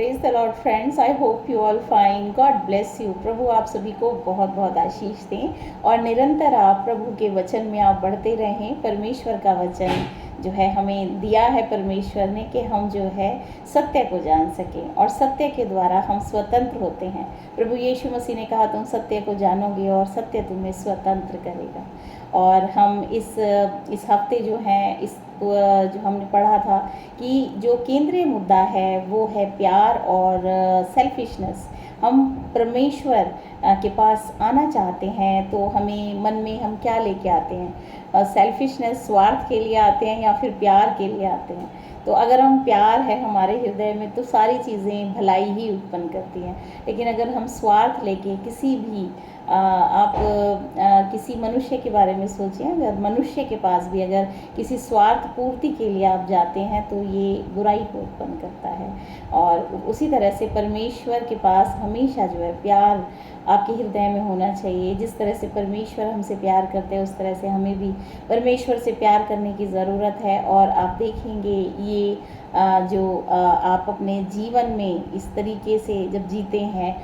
Praise the lord friends, I hope you all fine. God bless you. प्रभु आप सभी को बहुत बहुत आशीष दें और निरंतर आप प्रभु के वचन में आप बढ़ते रहें। परमेश्वर का वचन जो है हमें दिया है परमेश्वर ने कि हम जो है सत्य को जान सकें और सत्य के द्वारा हम स्वतंत्र होते हैं। प्रभु यीशु मसीह ने कहा तुम सत्य को जानोगे और सत्य तुम्हें स्वतंत्र करेगा। और हम इस हफ्ते जो है जो हमने पढ़ा था कि जो केंद्रीय मुद्दा है वो है प्यार और सेल्फिशनेस। हम परमेश्वर के पास आना चाहते हैं तो हमें मन में हम क्या लेके आते हैं? सेल्फिशनेस, स्वार्थ के लिए आते हैं या फिर प्यार के लिए आते हैं? तो अगर हम प्यार है हमारे हृदय में तो सारी चीज़ें भलाई ही उत्पन्न करती हैं। लेकिन अगर हम स्वार्थ लेके किसी भी आप किसी मनुष्य के बारे में सोचें, अगर मनुष्य के पास भी अगर किसी स्वार्थ पूर्ति के लिए आप जाते हैं तो ये बुराई को उत्पन्न करता है। और उसी तरह से परमेश्वर के पास हमेशा जो है प्यार आपके हृदय में होना चाहिए। जिस तरह से परमेश्वर हमसे प्यार करते हैं उस तरह से हमें भी परमेश्वर से प्यार करने की ज़रूरत है। और आप देखेंगे ये जो आप अपने जीवन में इस तरीके से जब जीते हैं,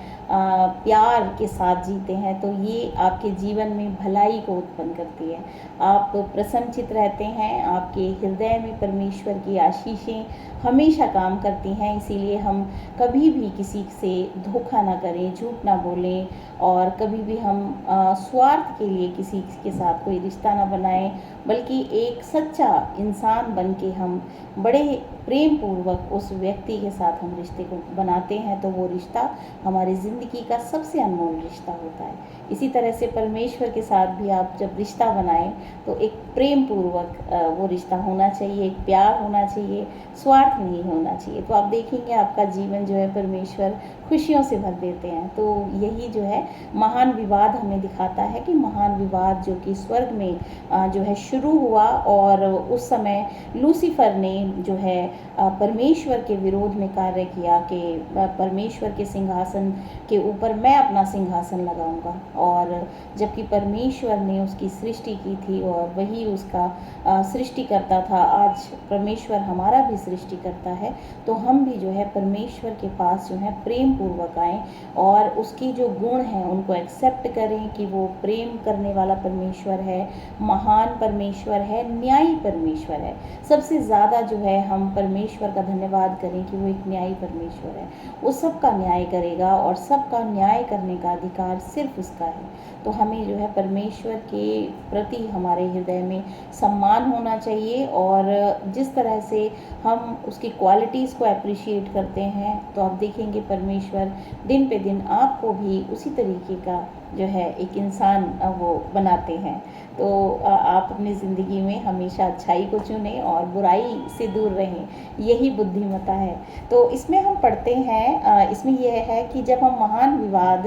प्यार के साथ जीते हैं, तो ये आपके जीवन में भलाई को उत्पन्न करती है। आप प्रसन्नचित्त रहते हैं, आपके हृदय में परमेश्वर की आशीषें हमेशा काम करती हैं। इसीलिए हम कभी भी किसी से धोखा ना करें, झूठ ना बोलें और कभी भी हम स्वार्थ के लिए किसी के साथ कोई रिश्ता ना बनाएं, बल्कि एक सच्चा इंसान बन के हम बड़े प्रेम पूर्वक उस व्यक्ति के साथ हम रिश्ते को बनाते हैं तो वो रिश्ता हमारी ज़िंदगी का सबसे अनमोल रिश्ता होता है। इसी तरह से परमेश्वर के साथ भी आप जब रिश्ता बनाएं तो एक प्रेम पूर्वक वो रिश्ता होना चाहिए, एक प्यार होना चाहिए, स्वार्थ नहीं होना चाहिए। तो आप देखेंगे आपका जीवन जो है परमेश्वर खुशियों से भर देते हैं। तो यही जो है महान विवाद हमें दिखाता है कि महान विवाद जो कि स्वर्ग में जो है शुरू हुआ और उस समय लूसीफर ने जो है परमेश्वर के विरोध में कार्य किया कि परमेश्वर के सिंहासन के ऊपर मैं अपना सिंहासन लगाऊंगा। और जबकि परमेश्वर ने उसकी सृष्टि की थी और वही उसका सृष्टि करता था, आज परमेश्वर हमारा भी सृष्टि करता है। तो हम भी जो है परमेश्वर के पास जो है प्रेम पूर्वक आएँ और उसके जो गुण हैं उनको एक्सेप्ट करें कि वो प्रेम करने वाला परमेश्वर है, महान परमेश्वर है, न्यायी परमेश्वर है। सबसे ज़्यादा जो है हम परमेश्वर का धन्यवाद करें कि वो एक न्यायी परमेश्वर है। वो सबका न्याय करेगा और सबका न्याय करने का अधिकार सिर्फ उसका है। तो हमें जो है परमेश्वर के प्रति हमारे हृदय में सम्मान होना चाहिए और जिस तरह से हम उसकी क्वालिटीज़ को अप्रिशिएट करते हैं तो आप देखेंगे परमेश्वर दिन पे दिन आपको भी उसी तरीके का जो है एक इंसान वो बनाते हैं। तो आप अपनी ज़िंदगी में हमेशा अच्छाई को चुनें और बुराई से दूर रहें, यही बुद्धिमत्ता है। तो इसमें हम पढ़ते हैं, इसमें यह है कि जब हम महान विवाद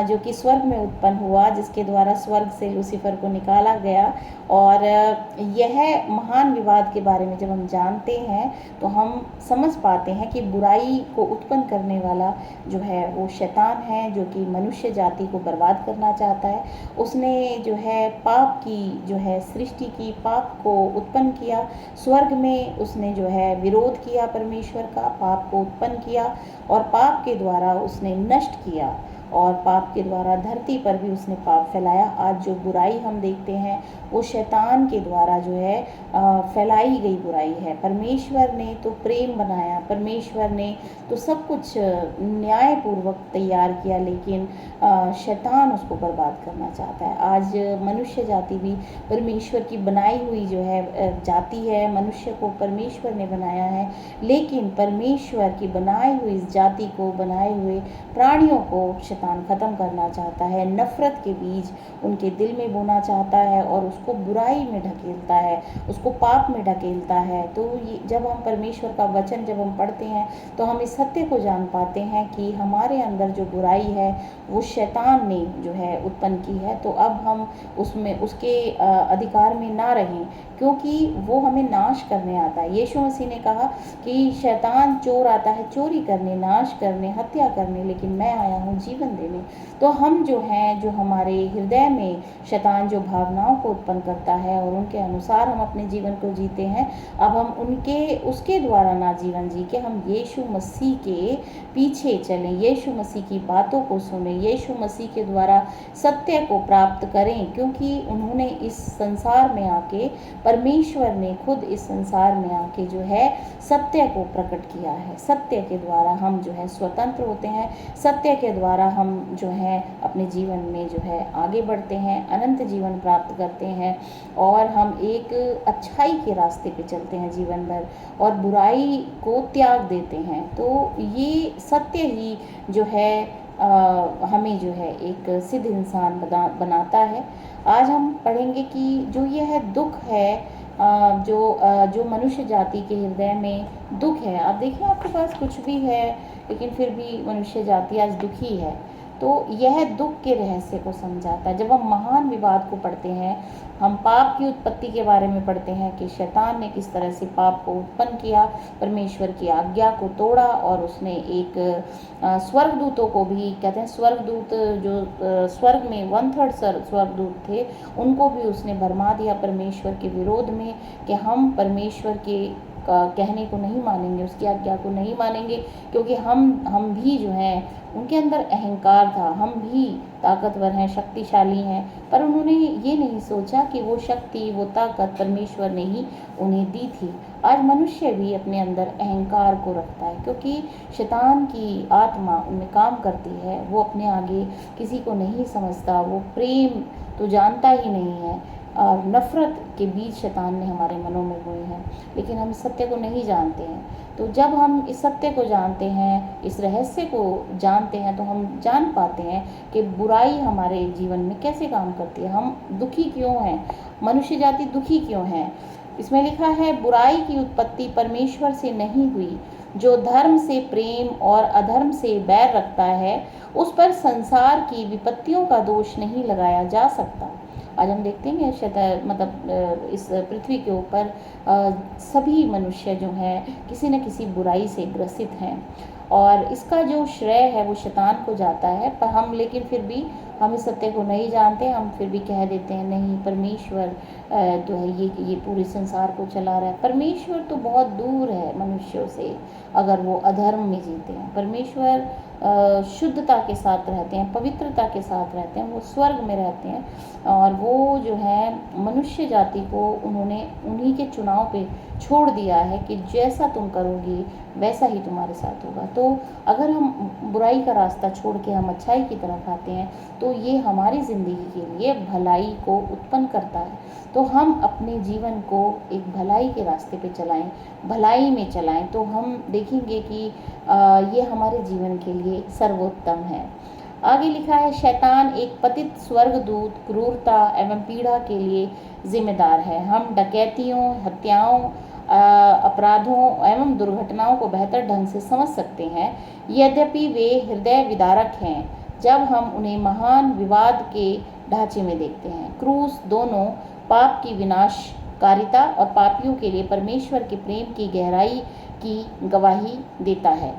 जो कि स्वर्ग में उत्पन्न हुआ, जिसके द्वारा स्वर्ग से लूसीफर को निकाला गया, और यह महान विवाद के बारे में जब हम जानते हैं तो हम समझ पाते हैं कि बुराई को उत्पन्न करने वाला जो है वो शैतान है, जो कि मनुष्य जाति को बर्बाद करना चाहता है। उसने जो है पाप की जो है सृष्टि की, पाप को उत्पन्न किया। स्वर्ग में उसने जो है विरोध किया परमेश्वर का, पाप को उत्पन्न किया और पाप के द्वारा उसने नष्ट किया और पाप के द्वारा धरती पर भी उसने पाप फैलाया। आज जो बुराई हम देखते हैं वो शैतान के द्वारा जो है फैलाई गई बुराई है। परमेश्वर ने तो प्रेम बनाया, परमेश्वर ने तो सब कुछ न्यायपूर्वक तैयार किया, लेकिन शैतान उसको बर्बाद करना चाहता है। आज मनुष्य जाति भी परमेश्वर की बनाई हुई जो है जाति है, मनुष्य को परमेश्वर ने बनाया है, लेकिन परमेश्वर की बनाई हुई इस जाति को, बनाए हुए प्राणियों को शैतान ख़त्म करना चाहता है। नफ़रत के बीज उनके दिल में बोना चाहता है और उसको बुराई में ढकेलता है, उसको पाप में ढकेलता है। तो ये जब हम परमेश्वर का वचन जब हम पढ़ते हैं तो हम इस सत्य को जान पाते हैं कि हमारे अंदर जो बुराई है वो शैतान ने जो है उत्पन्न की है। तो अब हम उसमें उसके अधिकार में ना रहें, क्योंकि वो हमें नाश करने आता है। यीशु मसीह ने कहा कि शैतान चोर आता है चोरी करने, नाश करने, हत्या करने, लेकिन मैं आया हूँ जीवन देने। तो हम जो हैं, जो हमारे हृदय में शैतान जो भावनाओं को उत्पन्न करता है और उनके अनुसार हम अपने जीवन को जीते हैं, अब हम उसके द्वारा ना जीवन जी के हम यीशु मसीह के पीछे चलें, यीशु मसीह की बातों को सुनें, यीशु मसीह के द्वारा सत्य को प्राप्त करें। क्योंकि उन्होंने इस संसार में आके, परमेश्वर ने खुद इस संसार में आके जो है सत्य को प्रकट किया है। सत्य के द्वारा हम जो है स्वतंत्र होते हैं, सत्य के द्वारा हम जो है अपने जीवन में जो है आगे बढ़ते हैं, अनंत जीवन प्राप्त करते हैं और हम एक अच्छाई के रास्ते पे चलते हैं जीवन भर और बुराई को त्याग देते हैं। तो ये सत्य ही जो है हमें जो है एक सिद्ध इंसान बनाता है। आज हम पढ़ेंगे कि जो यह दुख है, जो मनुष्य जाति के हृदय में दुख है। आप देखिए, आपके पास कुछ भी है लेकिन फिर भी मनुष्य जाति आज दुखी है। तो यह दुख के रहस्य को समझाता है। जब हम महान विवाद को पढ़ते हैं, हम पाप की उत्पत्ति के बारे में पढ़ते हैं कि शैतान ने किस तरह से पाप को उत्पन्न किया, परमेश्वर की आज्ञा को तोड़ा और उसने एक स्वर्गदूतों को भी, कहते हैं स्वर्गदूत जो स्वर्ग में 1/3 स्वर्गदूत थे, उनको भी उसने भरमा दिया परमेश्वर के विरोध में कि हम परमेश्वर के कहने को नहीं मानेंगे, उसकी आज्ञा को नहीं मानेंगे, क्योंकि हम भी जो हैं, उनके अंदर अहंकार था, हम भी ताकतवर हैं, शक्तिशाली हैं। पर उन्होंने ये नहीं सोचा कि वो शक्ति, वो ताकत परमेश्वर ने ही उन्हें दी थी। आज मनुष्य भी अपने अंदर अहंकार को रखता है, क्योंकि शैतान की आत्मा उनमें काम करती है। वो अपने आगे किसी को नहीं समझता, वो प्रेम तो जानता ही नहीं है और नफ़रत के बीज शैतान ने हमारे मनों में बोए हैं, लेकिन हम सत्य को नहीं जानते हैं। तो जब हम इस सत्य को जानते हैं, इस रहस्य को जानते हैं, तो हम जान पाते हैं कि बुराई हमारे जीवन में कैसे काम करती है, हम दुखी क्यों हैं, मनुष्य जाति दुखी क्यों है। इसमें लिखा है, बुराई की उत्पत्ति परमेश्वर से नहीं हुई, जो धर्म से प्रेम और अधर्म से बैर रखता है, उस पर संसार की विपत्तियों का दोष नहीं लगाया जा सकता। आज हम देखते हैं मतलब इस पृथ्वी के ऊपर सभी मनुष्य जो हैं किसी न किसी बुराई से ग्रसित हैं और इसका जो श्रेय है वो शैतान को जाता है। पर हम लेकिन फिर भी हम इस सत्य को नहीं जानते, हम फिर भी कह देते हैं नहीं, परमेश्वर जो है ये पूरे संसार को चला रहा है। परमेश्वर तो बहुत दूर है मनुष्यों से अगर वो अधर्म में जीते हैं। परमेश्वर शुद्धता के साथ रहते हैं, पवित्रता के साथ रहते हैं, वो स्वर्ग में रहते हैं और वो जो है मनुष्य जाति को उन्होंने उन्हीं के चुनाव पे छोड़ दिया है कि जैसा तुम करोगे वैसा ही तुम्हारे साथ होगा। तो अगर हम बुराई का रास्ता छोड़ के हम अच्छाई की तरफ आते हैं तो ये हमारी ज़िंदगी के लिए भलाई को उत्पन्न करता है। तो हम अपने जीवन को एक भलाई के रास्ते पे चलाएं, भलाई में चलाएं, तो हम देखेंगे कि ये हमारे जीवन के लिए सर्वोत्तम है। आगे लिखा है, शैतान एक पतित स्वर्गदूत क्रूरता एवं पीड़ा के लिए जिम्मेदार है। हम डकैतियों, हत्याओं, अपराधों एवं दुर्घटनाओं को बेहतर ढंग से समझ सकते हैं, यद्यपि वे हृदय विदारक हैं जब हम उन्हें महान विवाद के ढांचे में देखते हैं। क्रूस दोनों पाप की विनाशकारिता और पापियों के लिए परमेश्वर के प्रेम की गहराई की गवाही देता है।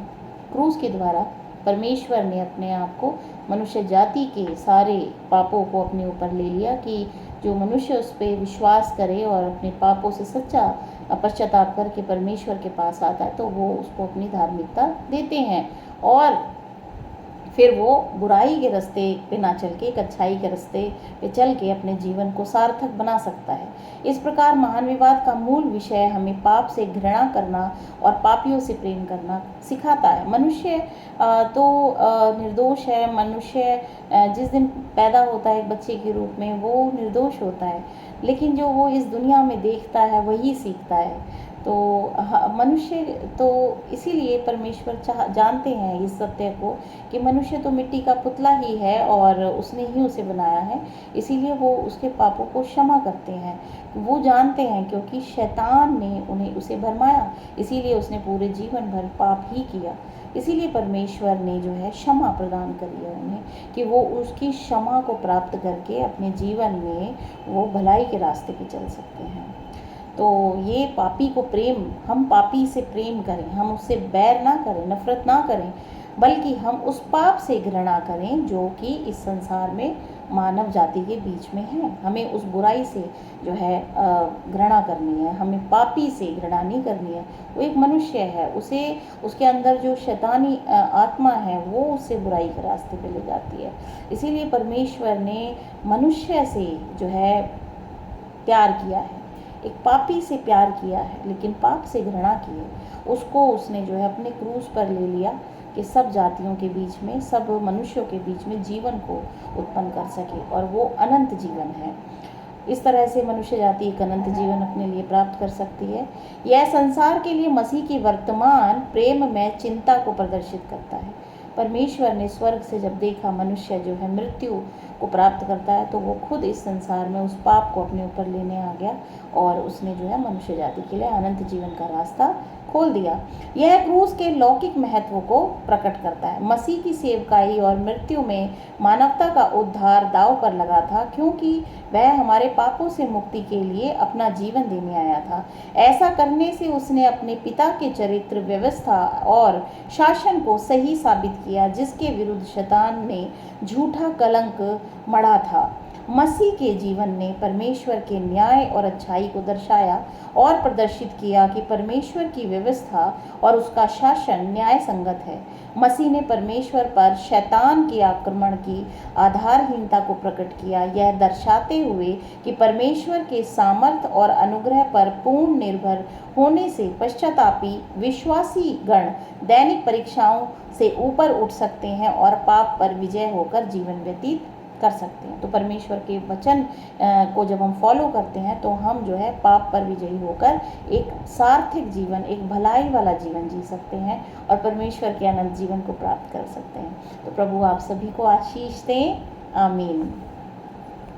क्रूस के द्वारा परमेश्वर ने अपने आप को, मनुष्य जाति के सारे पापों को अपने ऊपर ले लिया कि जो मनुष्य उस पर विश्वास करे और अपने पापों से सच्चा पश्चाताप करके परमेश्वर के पास आता है तो वो उसको अपनी धार्मिकता देते हैं और फिर वो बुराई के रास्ते पे ना चल के एक अच्छाई के रास्ते पे चल के अपने जीवन को सार्थक बना सकता है। इस प्रकार महान विवाद का मूल विषय हमें पाप से घृणा करना और पापियों से प्रेम करना सिखाता है। मनुष्य तो निर्दोष है। मनुष्य जिस दिन पैदा होता है एक बच्चे के रूप में वो निर्दोष होता है, लेकिन जो वो इस दुनिया में देखता है वही सीखता है। तो मनुष्य तो इसीलिए परमेश्वर जानते हैं इस सत्य को कि मनुष्य तो मिट्टी का पुतला ही है और उसने ही उसे बनाया है, इसीलिए वो उसके पापों को क्षमा करते हैं। वो जानते हैं क्योंकि शैतान ने उन्हें उसे भरमाया, इसीलिए उसने पूरे जीवन भर पाप ही किया। इसीलिए परमेश्वर ने जो है क्षमा प्रदान करी है उन्हें कि वो उसकी क्षमा को प्राप्त करके अपने जीवन में वो भलाई के रास्ते पे चल सकते हैं। तो ये पापी को प्रेम, हम पापी से प्रेम करें, हम उससे बैर ना करें, नफरत ना करें, बल्कि हम उस पाप से घृणा करें जो कि इस संसार में मानव जाति के बीच में है। हमें उस बुराई से जो है घृणा करनी है, हमें पापी से घृणा नहीं करनी है। वो एक मनुष्य है, उसे उसके अंदर जो शैतानी आत्मा है वो उससे बुराई के रास्ते पे ले जाती है। इसीलिए परमेश्वर ने मनुष्य से जो है प्यार किया है, एक पापी से प्यार किया है, लेकिन पाप से घृणा की है। उसको उसने जो है अपने क्रूस पर ले लिया कि सब जातियों के बीच में, सब मनुष्यों के बीच में जीवन को उत्पन्न कर सके, और वो अनंत जीवन है। इस तरह से मनुष्य जाति एक अनंत जीवन अपने लिए प्राप्त कर सकती है। यह संसार के लिए मसीह की वर्तमान प्रेम में चिंता को प्रदर्शित करता है। परमेश्वर ने स्वर्ग से जब देखा मनुष्य जो है मृत्यु को प्राप्त करता है, तो वो खुद इस संसार में उस पाप को अपने ऊपर लेने आ गया, और उसने जो है मनुष्य जाति के लिए अनंत जीवन का रास्ता खोल दिया। यह क्रूस के लौकिक महत्व को प्रकट करता है। मसीह की सेवकाई और मृत्यु में मानवता का उद्धार दांव पर लगा था, क्योंकि वह हमारे पापों से मुक्ति के लिए अपना जीवन देने आया था। ऐसा करने से उसने अपने पिता के चरित्र, व्यवस्था और शासन को सही साबित किया, जिसके विरुद्ध शैतान ने झूठा कलंक मढ़ा था। मसीह के जीवन ने परमेश्वर के न्याय और अच्छाई को दर्शाया और प्रदर्शित किया कि परमेश्वर की व्यवस्था और उसका शासन न्याय संगत है। मसीह ने परमेश्वर पर शैतान के आक्रमण की आधारहीनता को प्रकट किया, यह दर्शाते हुए कि परमेश्वर के सामर्थ और अनुग्रह पर पूर्ण निर्भर होने से पश्चातापी विश्वासी गण दैनिक परीक्षाओं से ऊपर उठ सकते हैं और पाप पर विजय होकर जीवन व्यतीत कर सकते हैं। तो परमेश्वर के वचन को जब हम फॉलो करते हैं, तो हम जो है पाप पर विजयी होकर एक सार्थक जीवन, एक भलाई वाला जीवन जी सकते हैं, और परमेश्वर के अनंत जीवन को प्राप्त कर सकते हैं। तो प्रभु आप सभी को आशीष दें। आमीन।